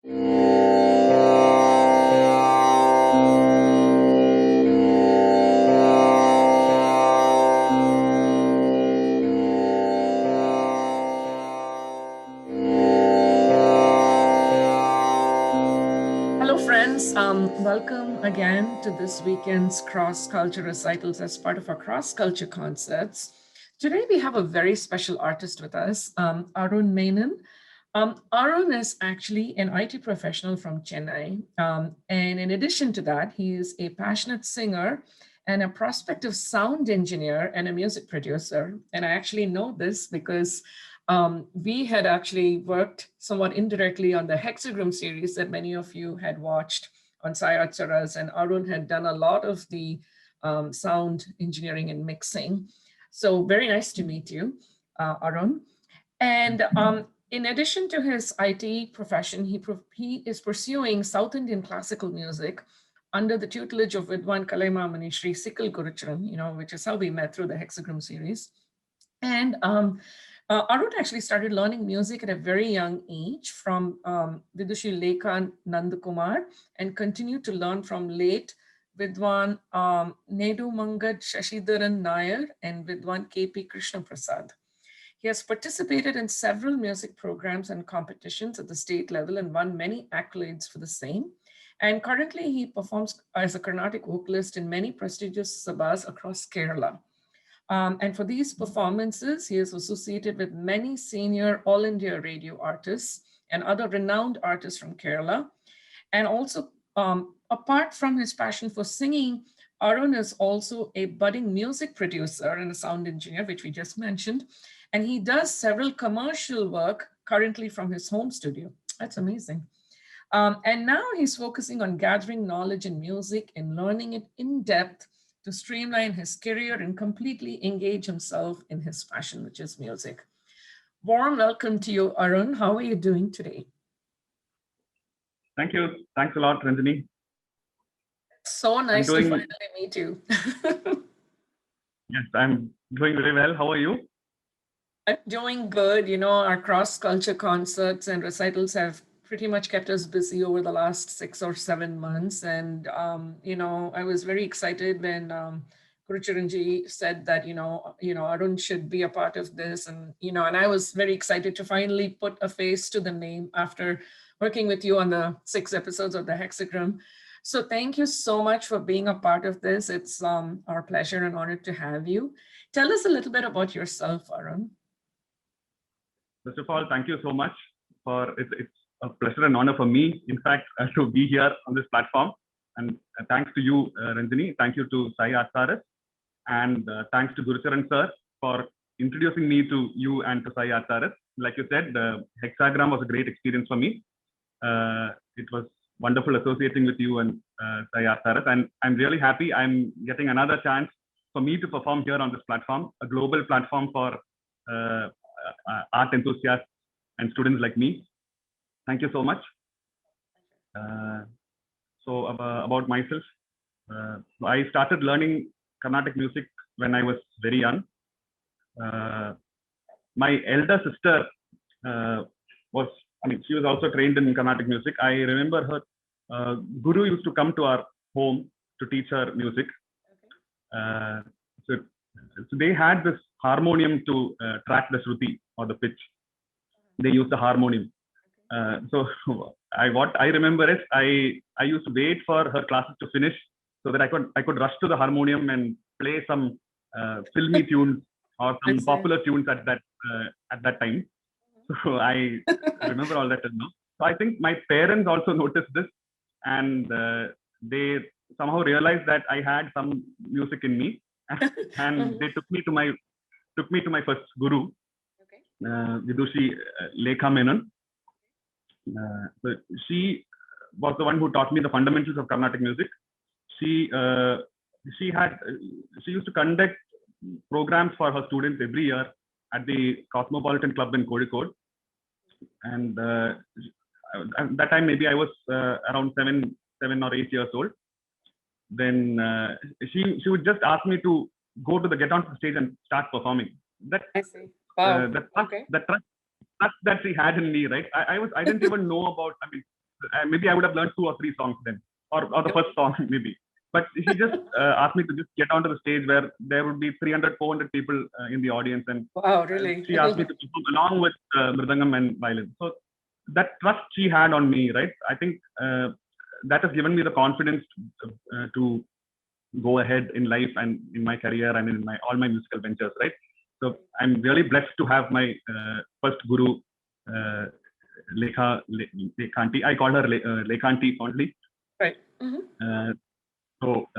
Hello, friends. Welcome again to this weekend's cross culture recitals as part of our cross culture concerts. Today, we have a very special artist with us, Arun Menon. Arun is actually an IT professional from Chennai. And in addition to that, he is a passionate singer and a prospective sound engineer and a music producer. And I actually know this because we had actually worked somewhat indirectly on the Hexagram series that many of you had watched on Sayat Saras, and Arun had done a lot of the sound engineering and mixing. So very nice to meet you, Arun. And in addition to his IT profession, he is pursuing South Indian classical music under the tutelage of Vidwan Kalaimamani Sri Sikal Gurucharan, which is how we met through the Hexagram series. And Arun actually started learning music at a very young age from Vidushi Lekha Nandakumar and continued to learn from late Vidwan Nedu Mangad Shashidharan Nair and Vidwan K.P. Krishna Prasad. He has participated in several music programs and competitions at the state level and won many accolades for the same. And currently, he performs as a Carnatic vocalist in many prestigious sabhas across Kerala. And for these performances, he is associated with many senior All India radio artists and other renowned artists from Kerala. And also, apart from his passion for singing, Arun is also a budding music producer and a sound engineer, which we just mentioned. And he does several commercial work currently from his home studio. That's amazing. And now he's focusing on gathering knowledge in music and learning it in depth to streamline his career and completely engage himself in his passion, which is music. Warm welcome to you, Arun. How are you doing today? Thank you. Thanks a lot, Ranjini. So nice to finally meet you. Yes, I'm doing very well. How are you? I'm doing good. Our cross-culture concerts and recitals have pretty much kept us busy over the last 6 or 7 months. And, I was very excited when Gurucharanji said that, Arun should be a part of this. And I was very excited to finally put a face to the name after working with you on the 6 episodes of the Hexagram. So thank you so much for being a part of this. It's our pleasure and honor to have you. Tell us a little bit about yourself, Arun. First of all, thank you so much for it's a pleasure and honor for me, in fact, to be here on this platform. And thanks to you, Ranjini. Thank you to Sai Atsaras. And thanks to Gurucharan sir for introducing me to you and to Sai Atsaras. Like you said, the Hexagram was a great experience for me. It was wonderful associating with you and Sai Atsaras. And I'm really happy I'm getting another chance for me to perform here on this platform, a global platform for art enthusiasts and students like me. Thank you so much. So about myself, I started learning Carnatic music when I was very young. My elder sister she was also trained in Carnatic music. I remember her guru used to come to our home to teach her music. So they had this harmonium to track the shruti or the pitch. They used the harmonium. So what I remember is I used to wait for her classes to finish so that I could rush to the harmonium and play some filmy tunes or some popular tunes at that time. So I remember all that now. So I think my parents also noticed this, and they somehow realized that I had some music in me, and they took me to my first guru, Vidushi Lekha Menon. So she was the one who taught me the fundamentals of Carnatic music. She used to conduct programs for her students every year at the Cosmopolitan Club in Kozhikode. And at that time, maybe I was around 7 or 8 years old. Then she would just ask me to get onto the stage and start performing. I see. Wow. The trust that she had in me, right? I didn't even know about. maybe I would have learned 2 or 3 songs then, or the first song maybe. But she just asked me to just get onto the stage where there would be 300, 400 people in the audience, and wow, really? she asked me to perform along with mridangam and violin. So that trust she had on me, right? I think that has given me the confidence to go ahead in life and in my career and in all my musical ventures, right? So I'm really blessed to have my first guru, Lekhanti. I call her Lekhanti fondly. Right. So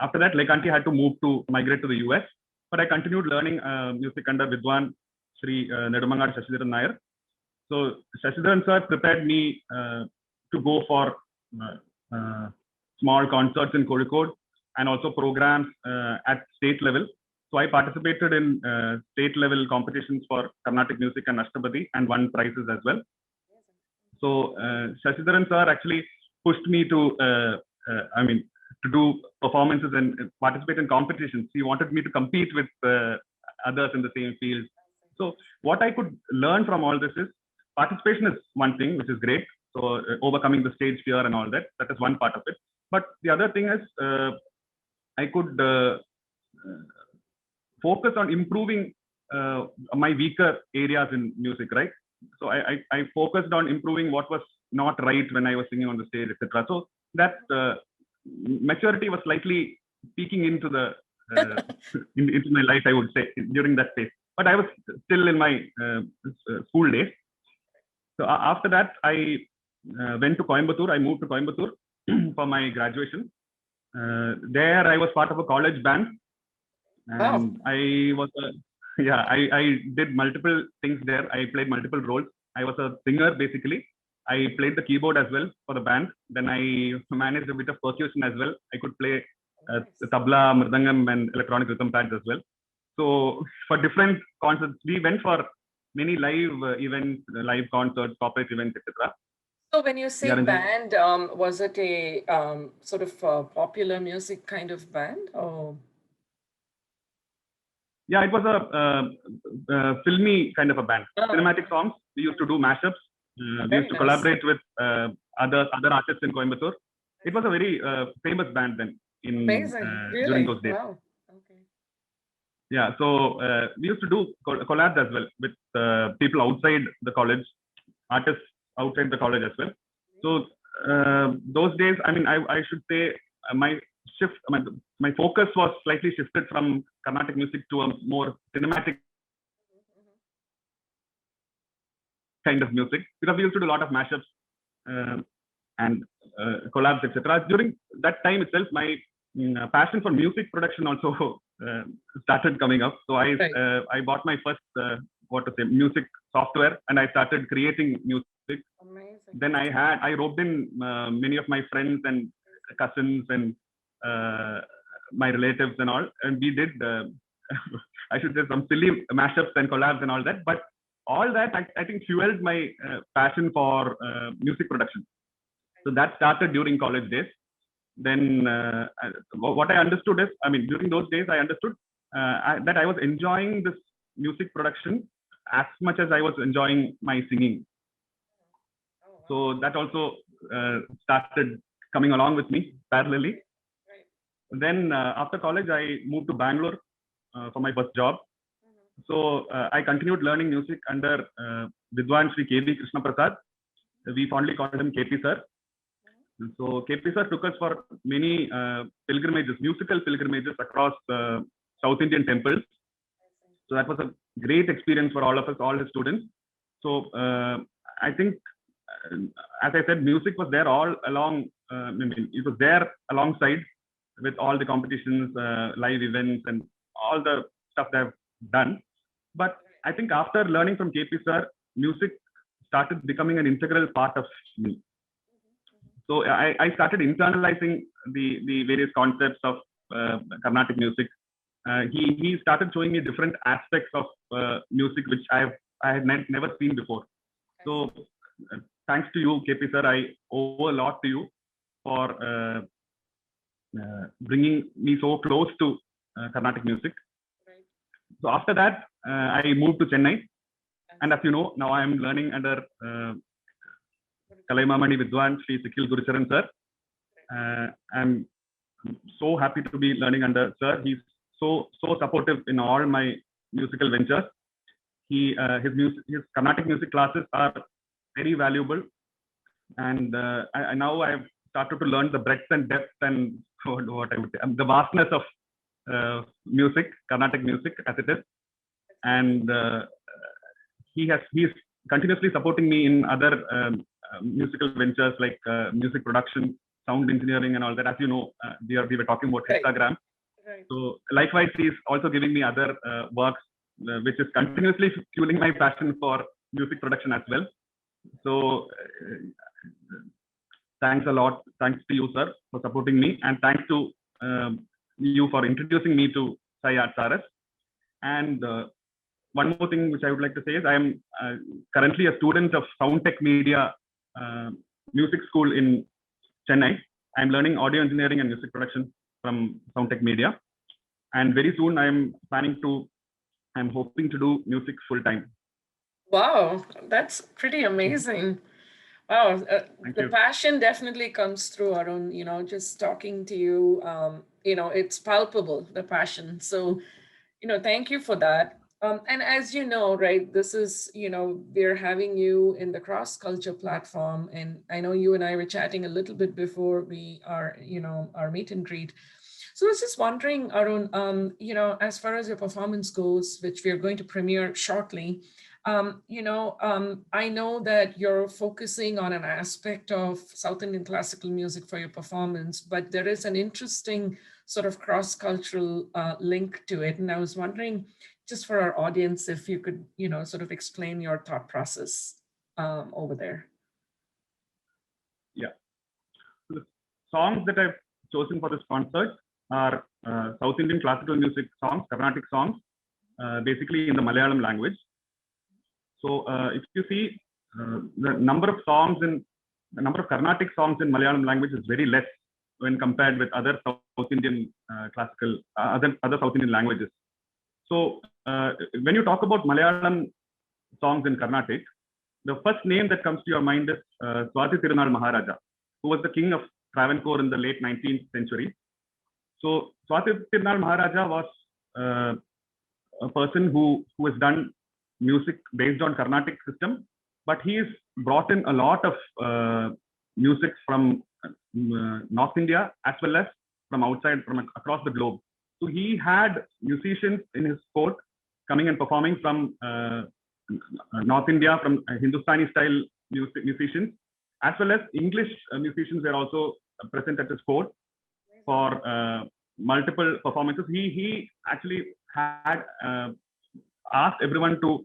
after that, Lekhanti had to migrate to the US, but I continued learning music under Vidwan Sri Nedumangad Shashidharan Nair. So Shashidharan sir prepared me to go for small concerts in Kozhikode and also programs at state level. So I participated in state level competitions for Carnatic music and Ashtabadi and won prizes as well. So Shashidharan sir actually pushed me to do performances and participate in competitions. He wanted me to compete with others in the same field. So what I could learn from all this is participation is one thing, which is great. So overcoming the stage fear and all that, that is one part of it. But the other thing is I could focus on improving my weaker areas in music, right? So I focused on improving what was not right when I was singing on the stage, etc. So that maturity was slightly peeking into the into my life, I would say, during that phase. But I was still in my school days. So after that, I went to Coimbatore. I moved to Coimbatore for my graduation. There, I was part of a college band, and I was I did multiple things there. I played multiple roles. I was a singer basically. I played the keyboard as well for the band. Then I managed a bit of percussion as well. I could play the tabla, mridangam, and electronic rhythm pads as well. So for different concerts, we went for many live events, live concerts, corporate events, etc. So when you say band, was it a sort of popular music kind of band, or? Yeah, it was a filmy kind of a band. Cinematic songs. We used to do mashups. We used to collaborate with other artists in Coimbatore. It was a very famous band then during those days. Wow. Okay. Yeah, so we used to do collabs as well with people outside the college, artists outside the college as well. So those days, I mean, I should say my focus was slightly shifted from Carnatic music to a more cinematic kind of music, because we used to do a lot of mashups and collabs, etc. During that time itself, my passion for music production also started coming up. So I bought my first music software, and I started creating music. Amazing. Then I roped in many of my friends and cousins and my relatives and all, and we did I should say some silly mashups and collabs and all that. But all that I think fueled my passion for music production. So that started during college days. Then what I understood is, I mean, during those days I understood that I was enjoying this music production as much as I was enjoying my singing. So that also started coming along with me parallelly. Then after college, I moved to Bangalore for my first job. So I continued learning music under Vidwan Sri K.V. Krishna Prasad. We fondly called him KP sir. So KP sir took us for many pilgrimages, musical pilgrimages across South Indian temples. So that was a great experience for all of us, all his students. So I think, as I said, music was there all along. It was there alongside with all the competitions, live events, and all the stuff that I've done. But I think after learning from KP sir, music started becoming an integral part of me. So I started internalizing the various concepts of Carnatic music. He started showing me different aspects of music which I had never seen before. So thanks to you, KP sir, I owe a lot to you for bringing me so close to Carnatic music. So after that, I moved to Chennai, and as you know, now I am learning under Kalaimamani Vidwan Sri Sikhil Gurucharan sir. I'm so happy to be learning under sir. He's so supportive in all my musical ventures. His Carnatic music classes are very valuable, and now I've started to learn the breadth and depth and what I would say, the vastness of music, Carnatic music as it is, and he's continuously supporting me in other musical ventures like music production, sound engineering, and all that. As you know, we were talking about Hexagram. Right. So likewise, he's also giving me other works, which is continuously fueling my passion for music production as well. So thanks a lot. Thanks to you, sir, for supporting me, and thanks to you for introducing me to Sai Arts RS. And one more thing which I would like to say is I am currently a student of Soundtech Media Music School in Chennai. I'm learning audio engineering and music production from Soundtech Media, and very soon I'm hoping to do music full time. Wow, that's pretty amazing. Wow, the passion definitely comes through, Arun. Just talking to you, it's palpable, the passion. So, thank you for that. And as you know, right, this is, we're having you in the Cross Culture platform. And I know you and I were chatting a little bit before we are, our meet and greet. So I was just wondering, Arun, as far as your performance goes, which we are going to premiere shortly, I know that you're focusing on an aspect of South Indian classical music for your performance, but there is an interesting sort of cross-cultural link to it. And I was wondering, just for our audience, if you could, sort of explain your thought process over there. Yeah. The songs that I've chosen for this concert are South Indian classical music songs, Carnatic songs, basically in the Malayalam language. So if you see the number of Carnatic songs in Malayalam language is very less when compared with other South Indian classical, other South Indian languages. So when you talk about Malayalam songs in Carnatic, the first name that comes to your mind is Swati Tirunal Maharaja, who was the king of Travancore in the late 19th century. So Swati Tirunal Maharaja was a person who has done music based on Carnatic system, but he's brought in a lot of music from North India as well as from outside, from across the globe. So he had musicians in his court coming and performing from North India, from Hindustani style musicians, as well as English musicians were also present at his court for multiple performances. He actually had asked everyone to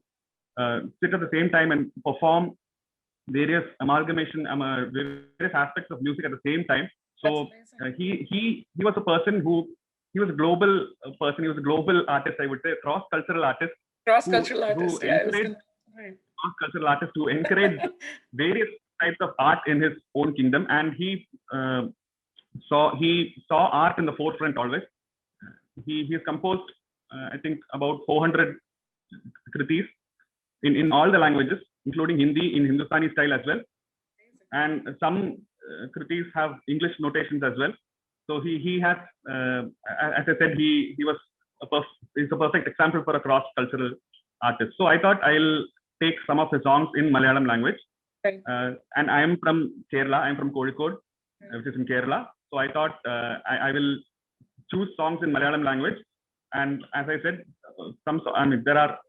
sit at the same time and perform various various aspects of music at the same time. So he was a person he was a global person. He was a global artist, I would say, cross-cultural artist. Cross-cultural artist, yeah. Cross-cultural artist who encouraged various types of art in his own kingdom, and he saw art in the forefront always. He has composed, I think, about 400 kritis in all the languages, including Hindi in Hindustani style as well, and some kritis have English notations as well. So he has, as I said, he's a perfect example for a cross-cultural artist. So I thought I'll take some of his songs in Malayalam language. Right. And I am from Kerala. I'm from Kozhikode, which is in Kerala. So I thought I will choose songs in Malayalam language. And as I said, there are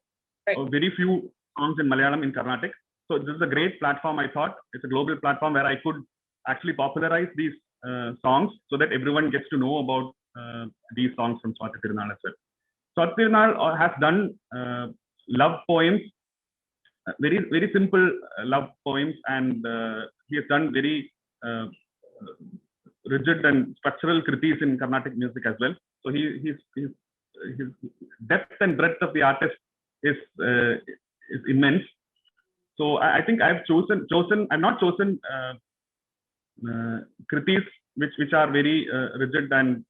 very few songs in Malayalam in Carnatic. So this is a great platform. I thought it's a global platform where I could actually popularize these songs so that everyone gets to know about these songs from Swati Tirunal as well. Swati Tirunal has done love poems, very, very simple love poems, and he has done very rigid and structural kritis in Carnatic music as well. So his depth and breadth of the artist is immense. So I think I've not chosen kritis which are very rigid and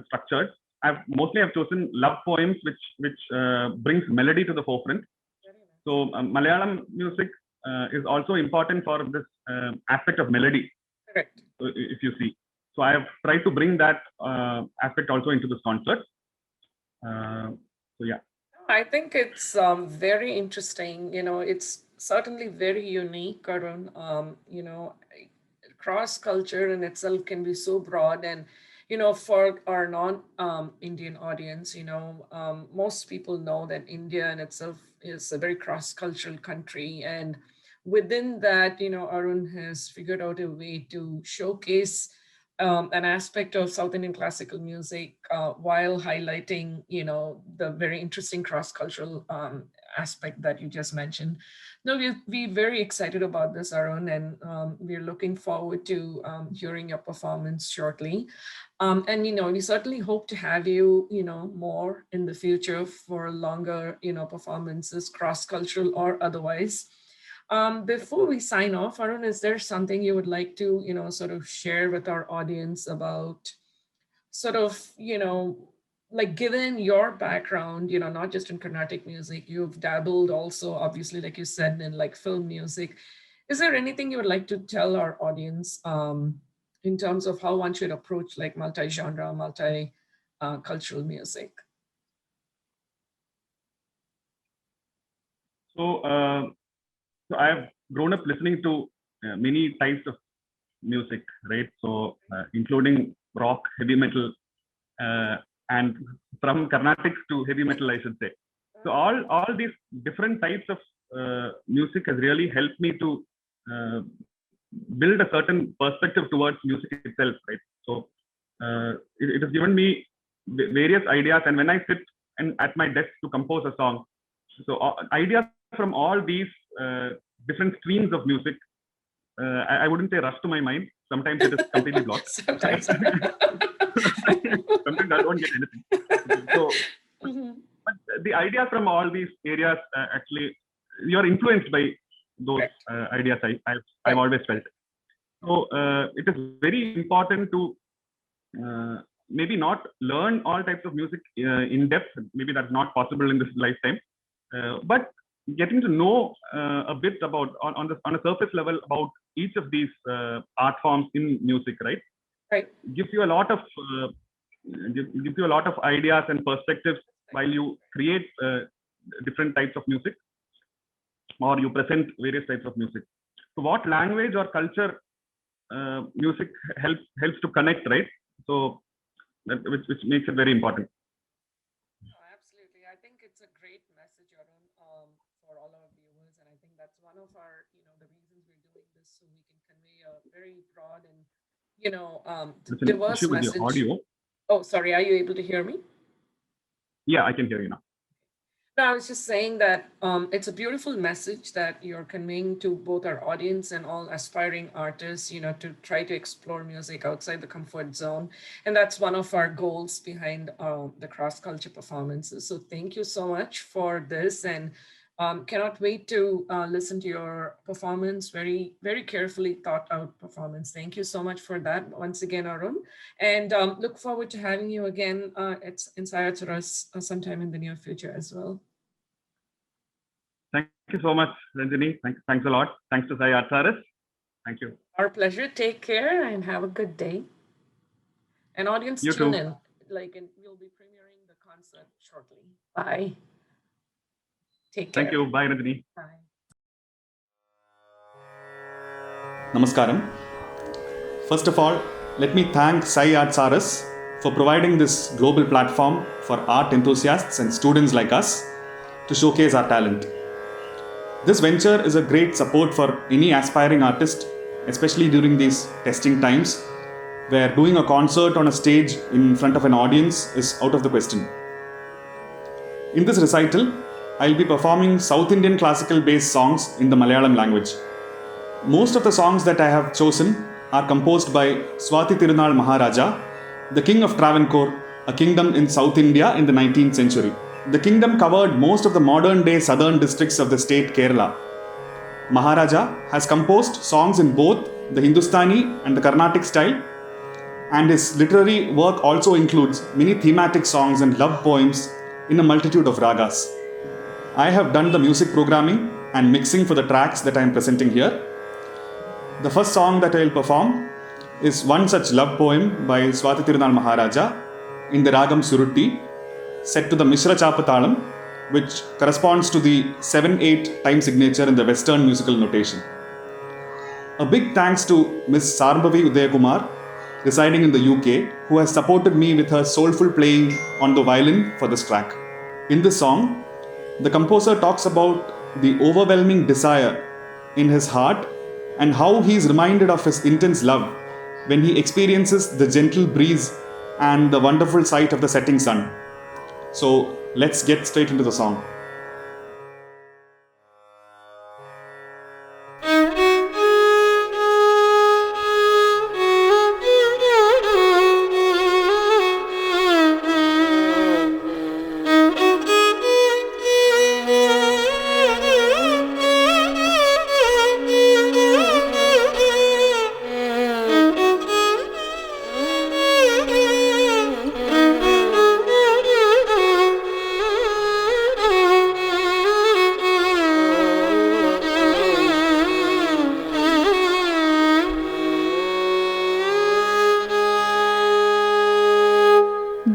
structured. I've chosen love poems which brings melody to the forefront. So Malayalam music is also important for this aspect of melody. Correct. If you see, so I have tried to bring that aspect also into this concert. So yeah. I think it's very interesting. It's certainly very unique, Arun. Cross culture in itself can be so broad, and for our non-Indian audience, most people know that India in itself is a very cross-cultural country, and within that, Arun has figured out a way to showcase an aspect of South Indian classical music while highlighting, the very interesting cross-cultural aspect that you just mentioned. No, we're very excited about this, Arun, and we're looking forward to hearing your performance shortly. And, we certainly hope to have you, more in the future for longer, performances, cross-cultural or otherwise. Before we sign off, Arun, is there something you would like to, sort of share with our audience about sort of, like given your background, not just in Carnatic music, you've dabbled also, obviously, like you said, in like film music. Is there anything you would like to tell our audience in terms of how one should approach like multi-genre, multi-cultural music? So I've grown up listening to many types of music, right? So including rock, heavy metal, and from Carnatics to heavy metal, I should say. So all these different types of music has really helped me to build a certain perspective towards music itself, right? So it has given me various ideas, and when I sit and at my desk to compose a song, so ideas from all these different streams of music, I wouldn't say rush to my mind. Sometimes it is completely blocked. Sometimes. Sometimes I don't get anything. So, but the ideas from all these areas, actually, you are influenced by those ideas. I've always felt. So it is very important to maybe not learn all types of music in depth. Maybe that's not possible in this lifetime. But getting to know a bit about on a surface level about each of these art forms in music, right? Gives you a lot of ideas and perspectives while you create different types of music, or you present various types of music. So what language or culture music helps to connect, right? So which makes it very important. Absolutely. I think it's a great message, Arun, for all our viewers. And I think that's one of our, the reasons we're doing this, so we can convey a very broad and, diverse message. Audio. Oh, sorry. Are you able to hear me? Yeah, I can hear you now. No, I was just saying that it's a beautiful message that you're conveying to both our audience and all aspiring artists, to try to explore music outside the comfort zone. And that's one of our goals behind the cross-culture performances. So thank you so much for this, and cannot wait to listen to your performance, very, very carefully thought out performance. Thank you so much for that once again, Arun. And look forward to having you again at Sayaatsaras sometime in the near future as well. Thank you so much, Ranjini. Thanks a lot. Thanks to Sayaatsaras. Thank you. Our pleasure. Take care and have a good day. And audience, you tune too. in. We'll be premiering the concert shortly. Bye. Take care. Thank you. Bye, Ranjini. Bye. Namaskaram. First of all, let me thank Sayaatsaras for providing this global platform for art enthusiasts and students like us to showcase our talent. This venture is a great support for any aspiring artist, especially during these testing times, where doing a concert on a stage in front of an audience is out of the question. In this recital, I'll be performing South Indian classical based songs in the Malayalam language. Most of the songs that I have chosen are composed by Swati Tirunal Maharaja, the King of Travancore, a kingdom in South India in the 19th century. The kingdom covered most of the modern-day southern districts of the state Kerala. Maharaja has composed songs in both the Hindustani and the Carnatic style, and his literary work also includes many thematic songs and love poems in a multitude of ragas. I have done the music programming and mixing for the tracks that I am presenting here. The first song that I will perform is One Such Love Poem by Swati Tirunal Maharaja in the Ragam Surutti, set to the Mishra Chapathalam, which corresponds to the 7/8 time signature in the Western musical notation. A big thanks to Ms. Sarbhavi Udayakumar, residing in the UK, who has supported me with her soulful playing on the violin for this track. In this song, the composer talks about the overwhelming desire in his heart and how he is reminded of his intense love when he experiences the gentle breeze and the wonderful sight of the setting sun. So let's get straight into the song.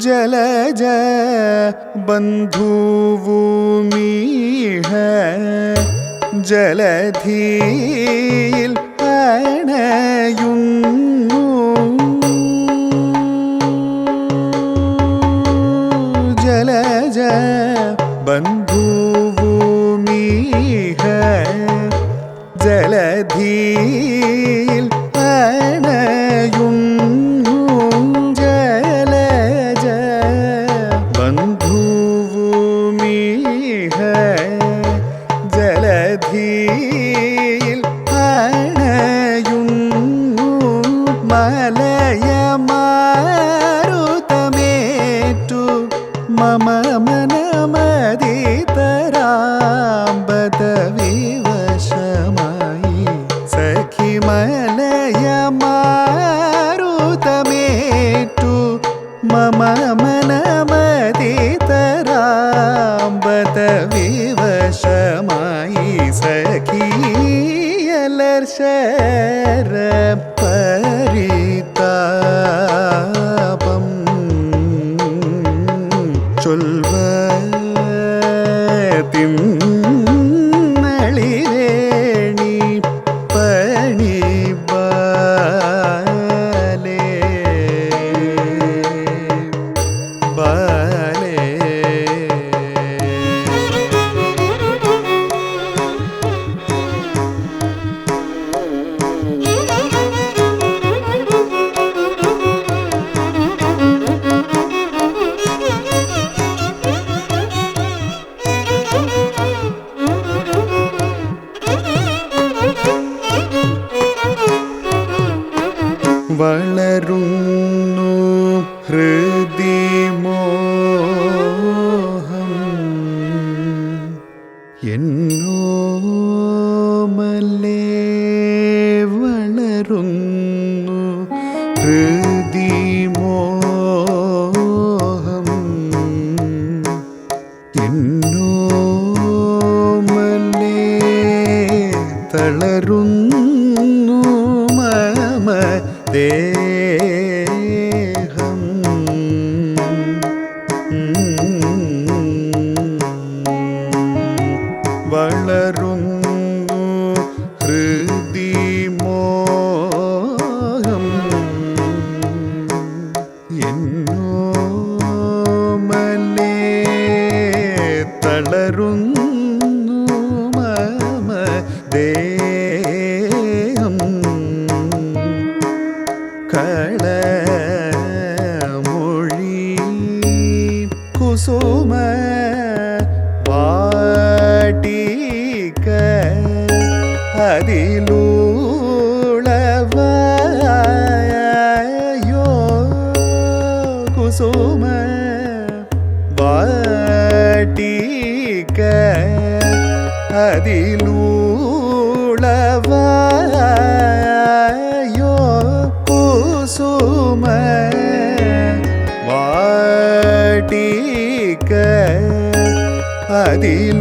जलज बंधुभूमि है जलधिയിൽ അണയുന്നു जलज बंधुभूमि है जलधिയിൽ അണയുന്നു बंधुभूमि है जलधिയിൽ അണയുന്നു മലയമാരുതമേറ്റു മമ മനമതിതരാമ്പത വിവശമായി സഖി മലയമാരുതമേറ്റു മമ മനമതിതരാമ്പത വിവശമായി സഖിയലർശര പരിതാപം ചൊൽവതിന്നളിവേണി പണിബാലേ വളരുന്നു ഹൃദി മോഹം എന്നോമലേ വളരുന്നു ഹൃദി മോഹം എന്നോമലേ തളരുന്നു മമ ദേഹം വളരുന്നു ഹൃദി മോഹം എന്നോമലേ തളരുന്നു മമ ദേഹം കളമൊഴി കുസുമ വാടിക അതിലൂളവായോ കുസുമ വാടിക അതിലൂളവായോ കുസുമ വാടിക അതിലൂളവായോ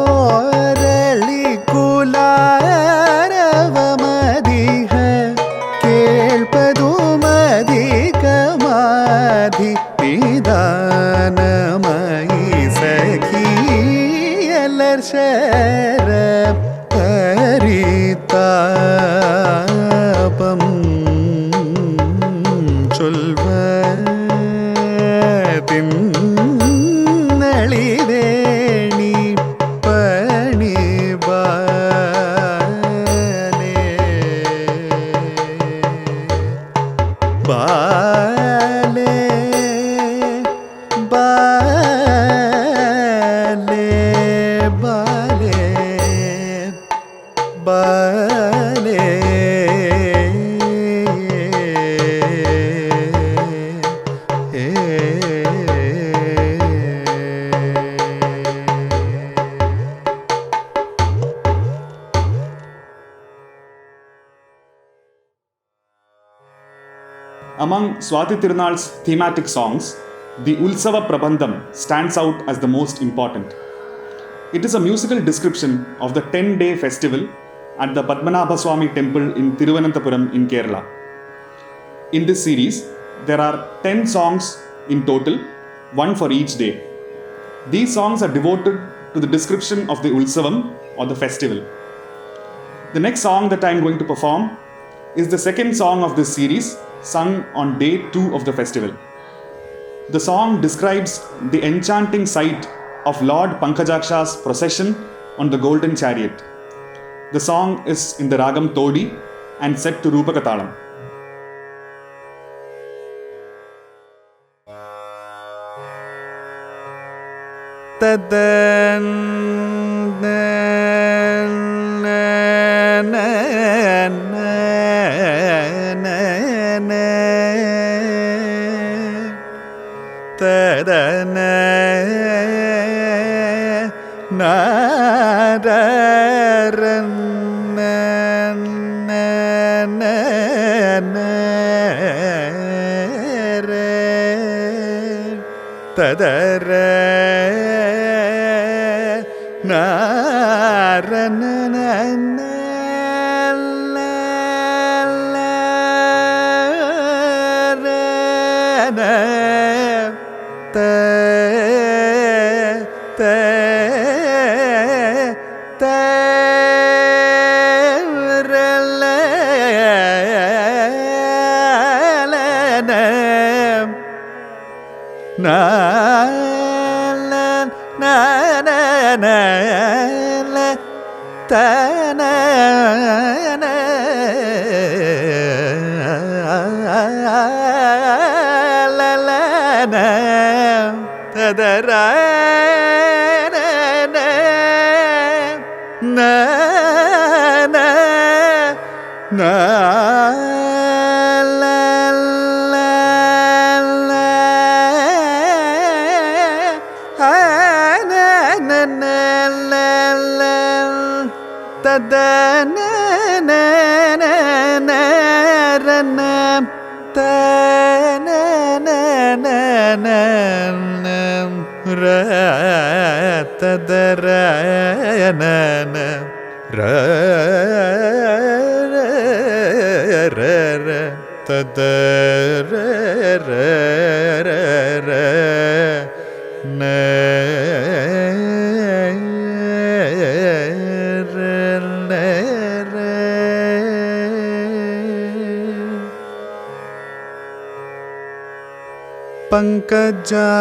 அதிலூளவாயோரளி குலாரவமதிக கேள்பதுமதிகமாதி நிதானமயி சகியலர்ஷர பரிதாபம் சொல்வதின் நளிவேணி பணிபாலே பாலே பாலே பாலே பாலே Among Swati Tirunal's thematic songs, the Ulsava Prabandham stands out as the most important. It is a musical description of the 10-day festival at the Padmanabhaswamy temple in Thiruvananthapuram in Kerala. In this series, there are 10 songs in total, one for each day. These songs are devoted to the description of the Ulsavam or the festival. The next song that I am going to perform is the second song of this series, sung on day 2 of the festival. The song describes the enchanting sight of Lord Pankajaksha's procession on the golden chariot. The song is in the Ragam Todi and set to Rupakatalam.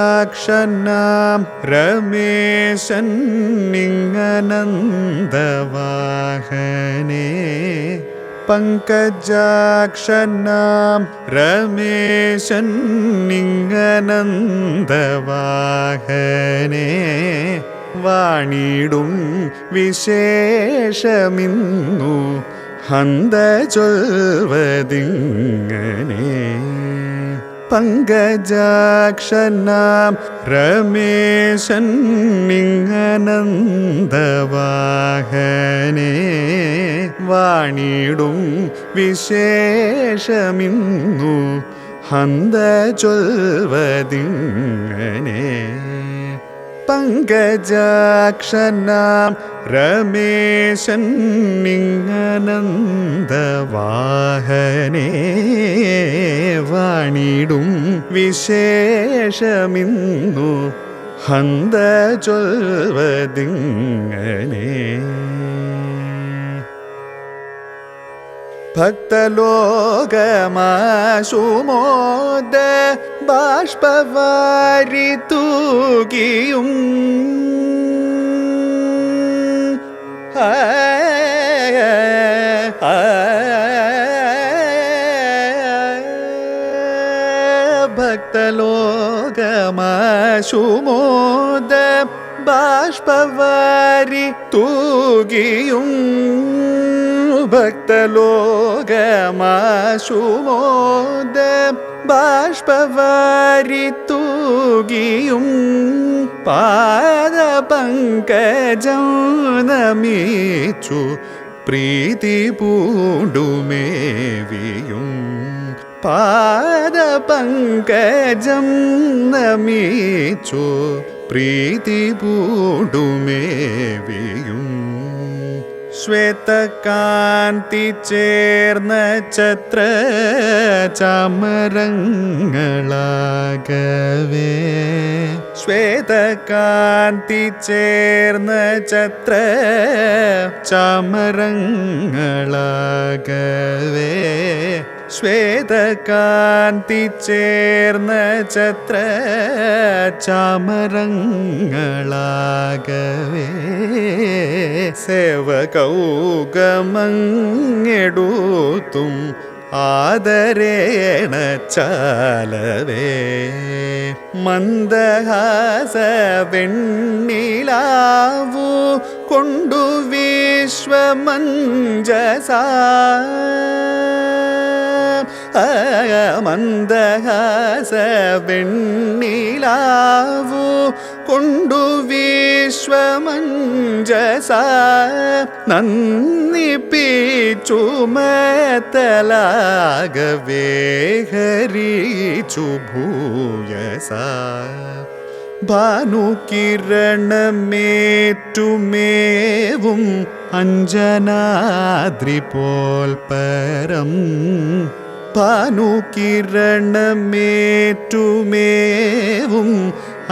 पंकजाक्षनां रमेशन्निङ्गनन्दवाहने पंकजाक्षनां रमेशन्निङ्गनन्दवाहने വാണിടും വിശേഷമിന്നു ഹന്ത ചൊൽവതിങ്ങനെ പങ്കജാക്ഷനാം രമേശന്നിങ്ങനന്ദവാഹനേ വാണിടും വിശേഷമിന്നു ഹന്ത ചൊൽവതിങ്ങനെ പങ്കജാക്ഷനാം Rameshan നിങ്ങനന്ദവാഹനേ വാണിടും വിശേഷമിന്നു ഹന്ത ചൊൽവതിങ്ങനെ ഭക്തലോകമാശുമോദ ബാഷ്പവാരി തൂകിയും ഭക്തലോകമാശുമോദ ബാഷ്പവാരി തൂകിയും ഭക്തലോകമാശുമോദ ബാഷ്പവാരി തൂകിയും പാദപങ്കജം നമിച്ചു പ്രീതി പൂണ്ടുമേവിയും പാദപങ്കജം നമിച്ചു പ്രീതി പൂണ്ടുമേവിയും ശ്വേതകാന്തി ചേർന്ന ഛത്ര ചാമരങ്ങളാകവേ ശ്വേതകാന്തി ചേർന്ന ഛത്ര ചാമരങ്ങളാകവേ ശ്വേതകാന്തി ചേർന്ന ഛത്ര ചാമരങ്ങളാകവേ സേവകൗകമങ്ങെടുത്തും ആദരേണ ചാലവേ മന്ദഹാസ വെണ്ണിലാവു കൊണ്ടു വിശ്വമഞ്ജസ മന്ദഹാസ വെണ്ണിലാവു കൊണ്ടു വിശ്വമഞ്ജസ നന്ദിപ്പിച്ചു മതലാകവേ ഹരിച്ചു ഭൂയസ ഭാനുകിരണമേറ്റുമേവും അഞ്ജനാദ്രി പോൽ പരം ഭാനുകിരണമേറ്റുമേവും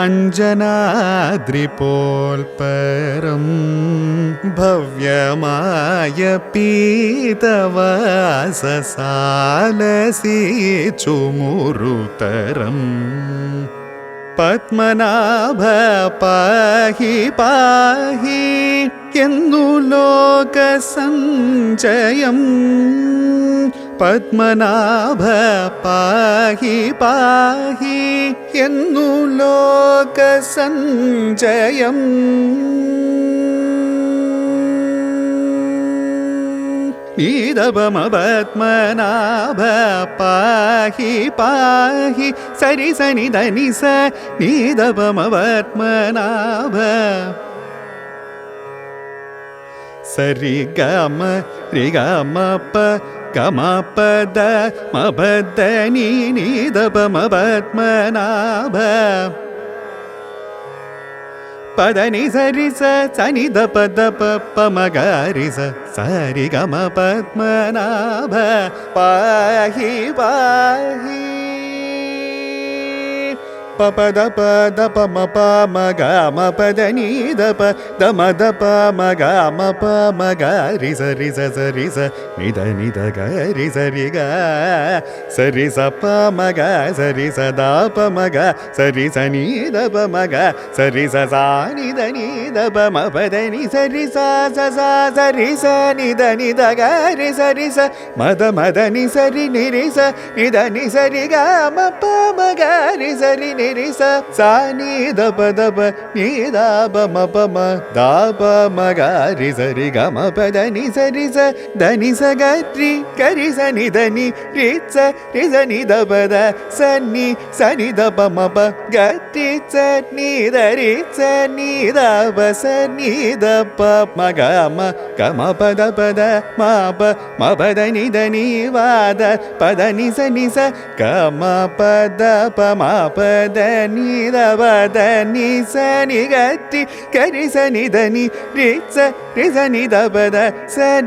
അഞ്ജനാദ്രി പോൽ പരം ഭവ്യമായ പീതവാസസാലസിച്ചു മുരുതരം പത്മനാഭ പാഹി പാഹി എന്നു ലോകസഞ്ചയം പത്മനാഭ പാഹി പാഹി എന്നു ലോകസഞ്ചയം നീതപമ പത്മനാഭ പാഹി പാഹി സരി സനി ധനി സ നീതപമ പത്മനാഭ സരി ഗമ രി ഗമ പ ഗമ പദ മപദ നീ നീതപമ പത്മനാഭ പദനി സരി സനി ദ പദ പമഗരി സരി ഗമ പത്മനാഭ പാഹി പാഹി പപദ പദ പമ പമ ഗമ പദനി ദ പദ മദ പമ ഗമ പമ ഗരി സരി നിധ നിധ ഗരി സരി ഗ സരി സ പമ ഗ സരി സദ പമ ഗ സരി സ നി ദ പമ ഗ സരി സ സ നി ദ പമ പദനി സരി സ സരി സ നി ദ ഗരി സരി സ മദ നി സരി നി രി സ നി ദ നി സരി ഗ മ പമ ഗരി സരി നി ri ri sa sa ni da pa ni da pa ma da pa ma ga ri sa ri ga ma pa da ni sa ga ri sa ni da ni ri sa ni da pa da sa ni da pa ma pa ga ri sa ni da ri sa ni da pa sa ni da pa ma ga ma pa da ma pa da ni va da pa da ni sa ga ma pa da pa ma pa da ni da pa da ni sa ni ga ri sa ni da ni ri sa ni da pa da sa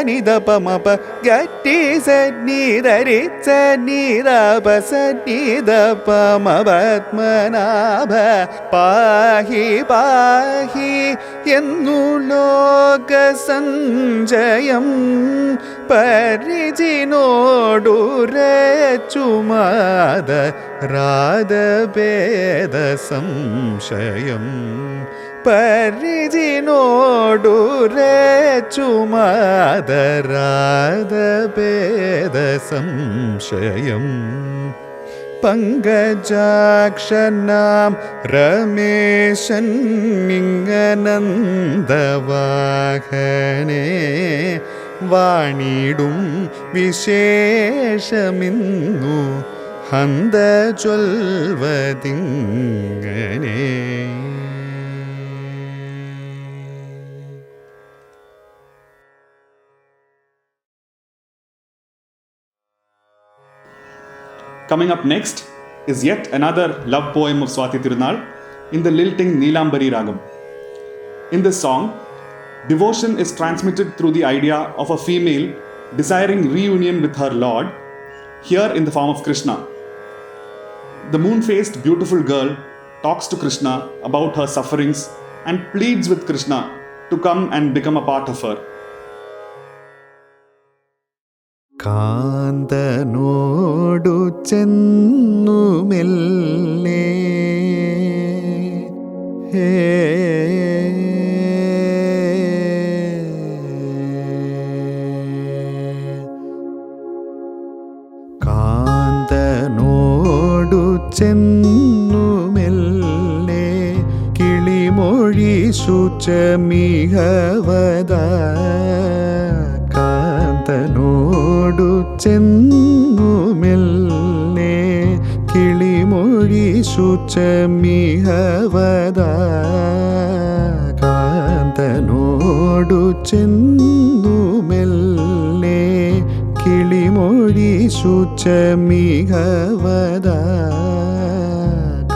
ni da pa ma pa ga ri sa ni da ri sa ni da pa sa ni da pa ma Padmanabha pahi ennu loka sanjayam പരിചിനോടു രച്ചുമാത രാധഭേദ സംശയം പരിചിനോടു രച്ചുമാത രാധഭേദ സംശയം പങ്കജാക്ഷനാം Rameshan ഇങ്ങനന്ദവാഹനേ വാണിടും വിശേഷമിന്നു ഹന്ത ചൊൽവതിങ്ങനെ. Coming up next is yet another love poem of Swati Tirunal in the lilting Neelambari Ragam. In this song, devotion is transmitted through the idea of a female desiring reunion with her Lord, here in the form of Krishna. The moon-faced beautiful girl talks to Krishna about her sufferings and pleads with Krishna to come and become a part of her. കാന്തനോടു ചെന്നു മെല്ലെ കാന്തനോടു ചെന്നു മെല്ലെ കിളിമൊഴി ശുചമിഹവദ കാന്തനോടു ചെന്നു മെല്ലെ കിളിമൊഴി ശുചമിഹവദ കാന്തനോടു ചെന്നു മെല്ലെ കിളിമൊഴി ശുചമിഹവദ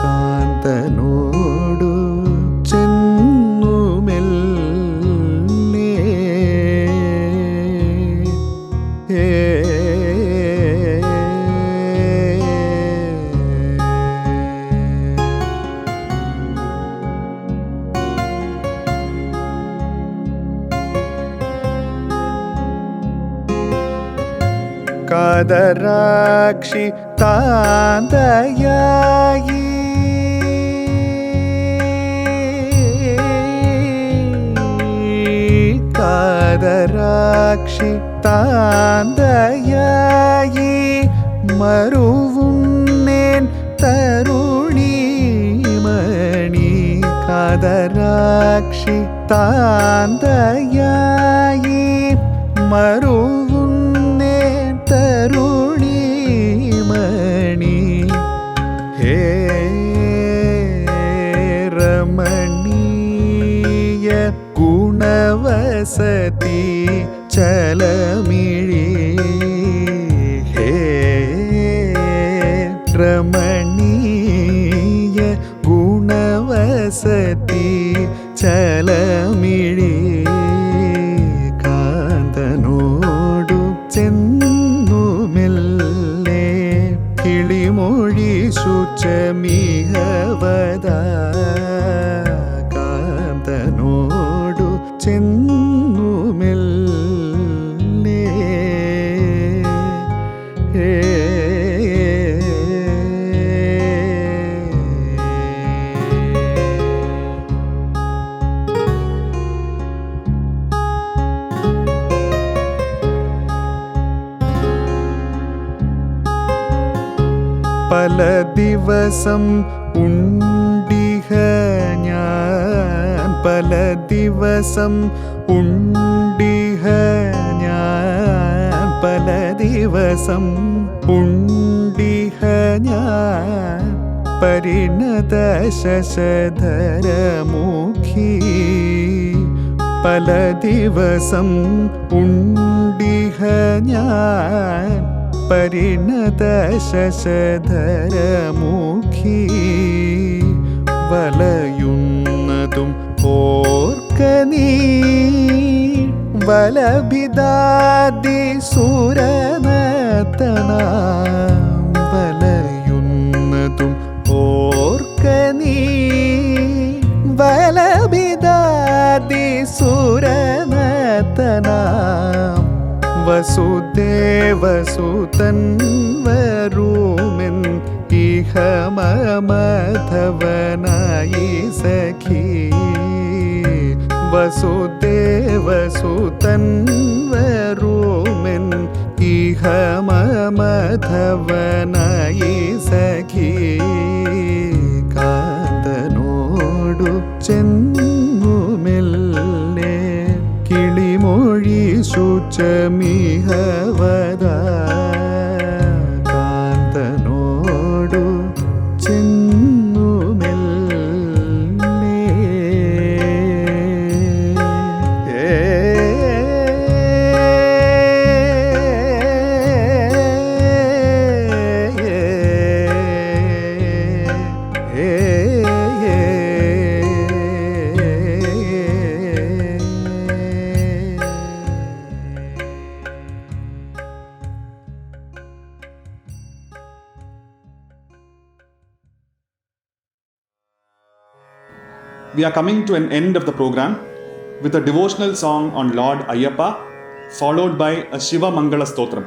കാന്തനോടു ചെന്നു മെല്ലെ കാതരാക്ഷി താന്തയായി കാതരാക്ഷി താന്തയായി മരുവുന്നേൻ തരുണീമണി കാതരാക്ഷി താന്തയായി മരുവുന്നേൻ തരുണീമണി ഹേ രമണീയ ഗുണവസതി ചലമിഴി ഹേ രമണീയ ഗുണവസതി ചലമിഴി കാന്തനോടു ചെന്നു മെല്ലെ കിളിമൊഴി ശുചമിഹവദ കാന്തനോടു ചെന്നു മെല്ലെ പല ദിവസം ഉണ്ടിഹ ഞാൻ, പല ദിവസം ഉണ്ടിഹ ഞാൻ, പല ദിവസം ഉണ്ടിഹ ഞാൻ, പരിണത ശശധരമുഖി. പല ദിവസം ഉണ്ടിഹ ഞാൻ, പരിണത ശശധരമുഖി. വലയുന്നതും ഓർക്ക നീ, വലഭിദാദി സുരനതനാം. വലയുന്നതും ഓർക്ക നീ, വലഭിദാദി സുരനതനാം. വസുദേവസുതൻ വരൂമെൻ ഇഹ മമധവനായി സഖി. വസുദേവസുതൻ വരൂമെൻ ഇഹ മമധവനായി സഖി. കാന്തനോടു ചെന്നു മെല്ലെ കിളിമൊഴി ശുചമിഹവദ. കാന്തനോടു ചെന്നു മെല്ലെ. We are coming to an end of the program with a devotional song on Lord Ayyappa, followed by a Shiva Mangala Stotram.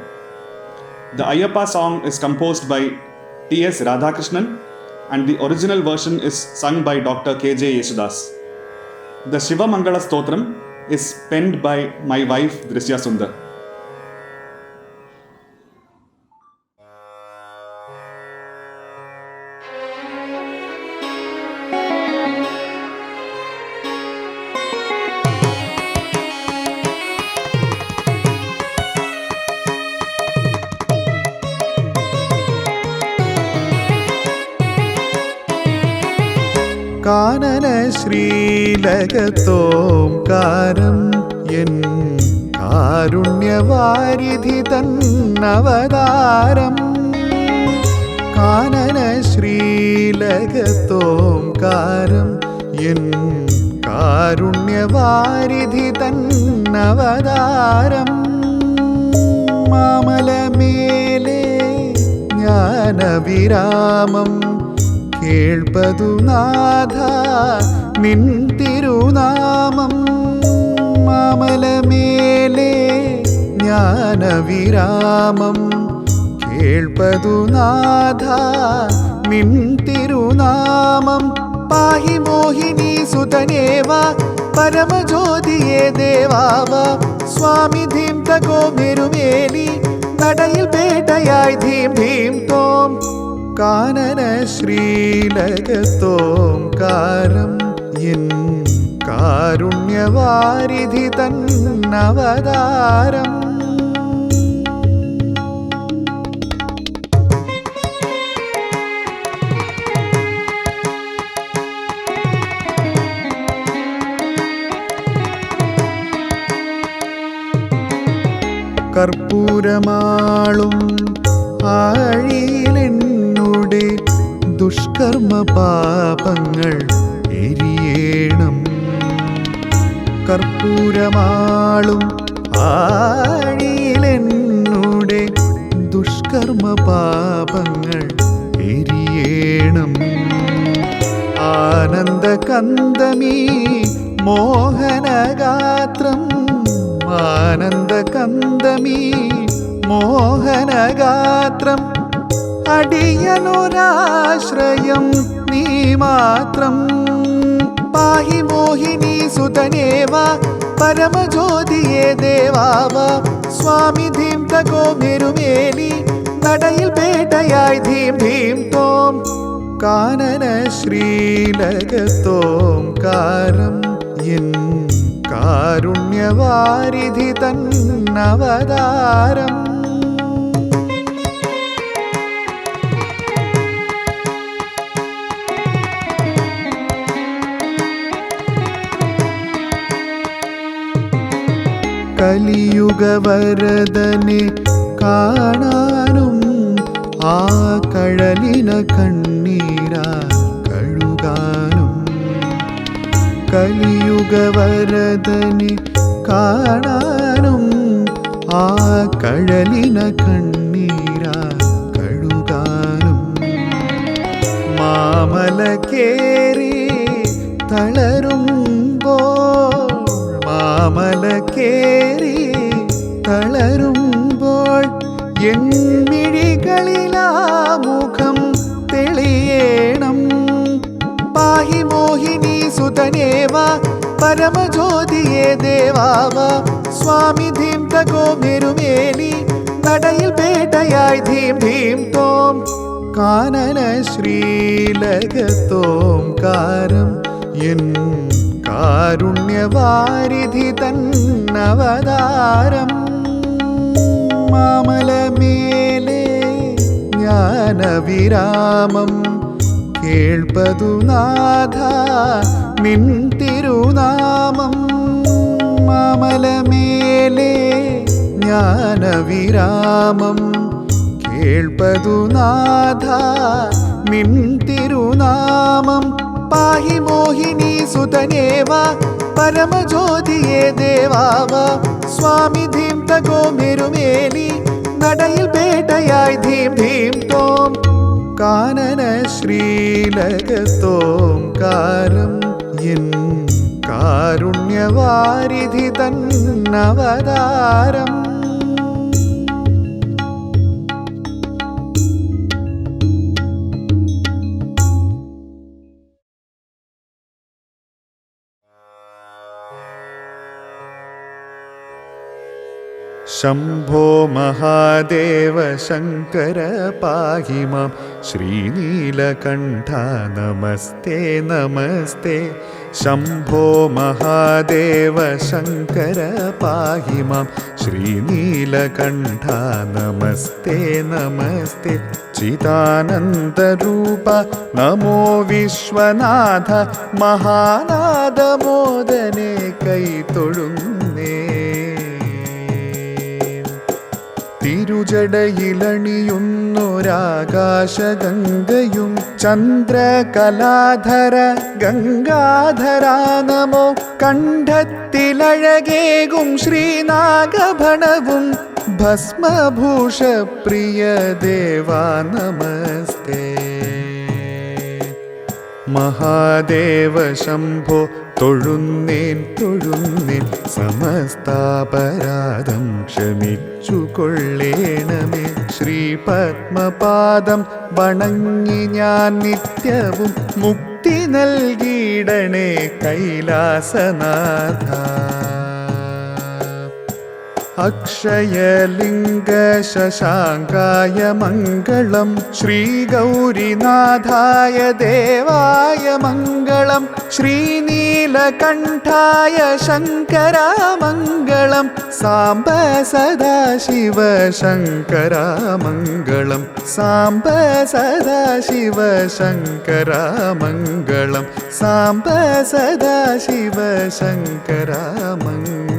The Ayyappa song is composed by T.S. Radhakrishnan and the original version is sung by Dr. K.J. Yesudas. The Shiva Mangala Stotram is penned by my wife Drishya Sundar. കാനന ശ്രീലകത്തോംകാരം N കാരുണ്യവാരിധി തന്നവതാരം. കാനന ശ്രീലകത്തോംകാരം N കാരുണ്യവാരിധി തന്നവതാരം. മാമലമേലെ ജ്ഞാനവിരാമം കേൾപ്പതു നാഥ നിൻ തിരുനാമം. മാമലമേലെ ജ്ഞാനവിരാമം കേൾപ്പതു നാഥ നിൻ തിരുനാമം. പാഹി മോഹിനി സുതനേവ പരമജ്യോതിയേ ദേവാവ. സ്വാമി ധീം തകോ മെരുമേലി നടയിൽ പേട്ടയായി ധീം ധീം തോം. കാനന ശ്രീലകത്തോംകാരം എൻ കാരുണ്യവാരിധി തന്നവതാരം. കർപ്പൂരമാളും ആഴിയിലെന്നുടെ ദുഷ്കർമ്മ പാപങ്ങൾ എരിയേണം. കർപ്പൂരമാളും ആഴിയിലെന്നുടെ ദുഷ്കർമ്മ പാപങ്ങൾ എരിയേണം. ആനന്ദകന്ദമീ മോഹനഗാത്രം, ആനന്ദകന്ദമീ മോഹനഗാത്രം. അടിയനൊരാശ്രയം നീ മാത്രം. പാഹി മോഹിനി സുതനേവ പരമജ്യോതിയേ ദേവാവ. സ്വാമി ധീം തകോ മെരുമേലി നടയിൽ പേട്ടയായി ധീം ധീം കാനന ശ്രീലകത്തോംകാരം എൻ കാരുണ്യവാരിധി തന്നവതാരം. കലിയുഗവരദനെ കാണാനും ആ കഴലിന കണ്ണീരാ കഴുകാനും. കലിയുഗവരദനെ കാണാനും ആ കഴലിന കണ്ണീരാ കഴുകാനും. മാമല കേറി തളരുമ്പോൾ, മാമല കേറി തളരുമ്പോൾ എൻമിഴികളിലാ മുഖം തെളിയേണം. പാഹി മോഹിനി സുതനേവ പരമജ്യോതിയേ ദേവാവ. സ്വാമി ധീം തകോ മെരുമേലി നടയിൽ പേട്ടയായി ധീം ധീം തോം. കാനന ശ്രീലകത്തോംകാരം എൻ കാരുണ്യവാരിധി തന്നവതാരം. മാമലമേലെ ജ്ഞാനവിരാമം കേൾപ്പതു നാഥ നിൻ തിരുനാമം. മാമലമേലെ ജ്ഞാനവിരാമം കേൾപ്പതു നാഥ നിൻ തിരുനാമം. പാഹി മോഹിനി സുതനേവ പരമജ്യോതിയേ ദേവാവ. സ്വാമി ധീം തകോ മെരുമേലി നടയിൽ പേട്ടയായി ധീം ധീം തോം. കാനന ശ്രീലകത്തോംകാരം എൻ കാരുണ്യവാരിധി തന്നവതാരം. ശംഭോ മഹാദേവ ശങ്കര പാഹി മാം. ശ്രീനീലകണ്ഠ നമസ്തേ നമസ്തേ. ശംഭോ മഹാദേവ ശങ്കര പാഹി മാം. ശ്രീനീലകണ്ഠ നമസ്തേ നമസ്തേ. ചിദാനന്ദരൂപ നമോ വിശ്വനാഥ. മഹാനാദമോദനെ കൈതൊഴുന്നേ. തിരുജടയിലണിയുന്നൊരാകാശഗംഗയും ചന്ദ്രകലാധര ഗംഗാധരാ നമോ. കണ്ഠത്തിലഴകേകും ശ്രീനാഗഭണവും ഭസ്മഭൂഷ പ്രിയ ദേവാ നമസ്തേ. മഹാദേവ ശംഭോ തൊഴുന്നേൻ തൊഴുന്നേൻ. സമസ്താപരാധം ക്ഷമിച്ചു കൊള്ളേണമേ. ശ്രീപത്മപാദം വണങ്ങി ഞാൻ നിത്യവും മുക്തി നൽകിയിടണേ കൈലാസനാഥ. അക്ഷയലിംഗ ശശാങ്കായ മംഗളം. ശ്രീഗൗരിനാഥായ ദേവായ മംഗളം. ശ്രീനീലകണ്ഠായ ശങ്കരാമംഗളം. സാംബ സദാശിവ ശങ്കരാമംഗളം. സാംബ സദാശിവ ശങ്കരാമംഗളം. സാംബ സദാശിവ ശങ്കരാമംഗളം.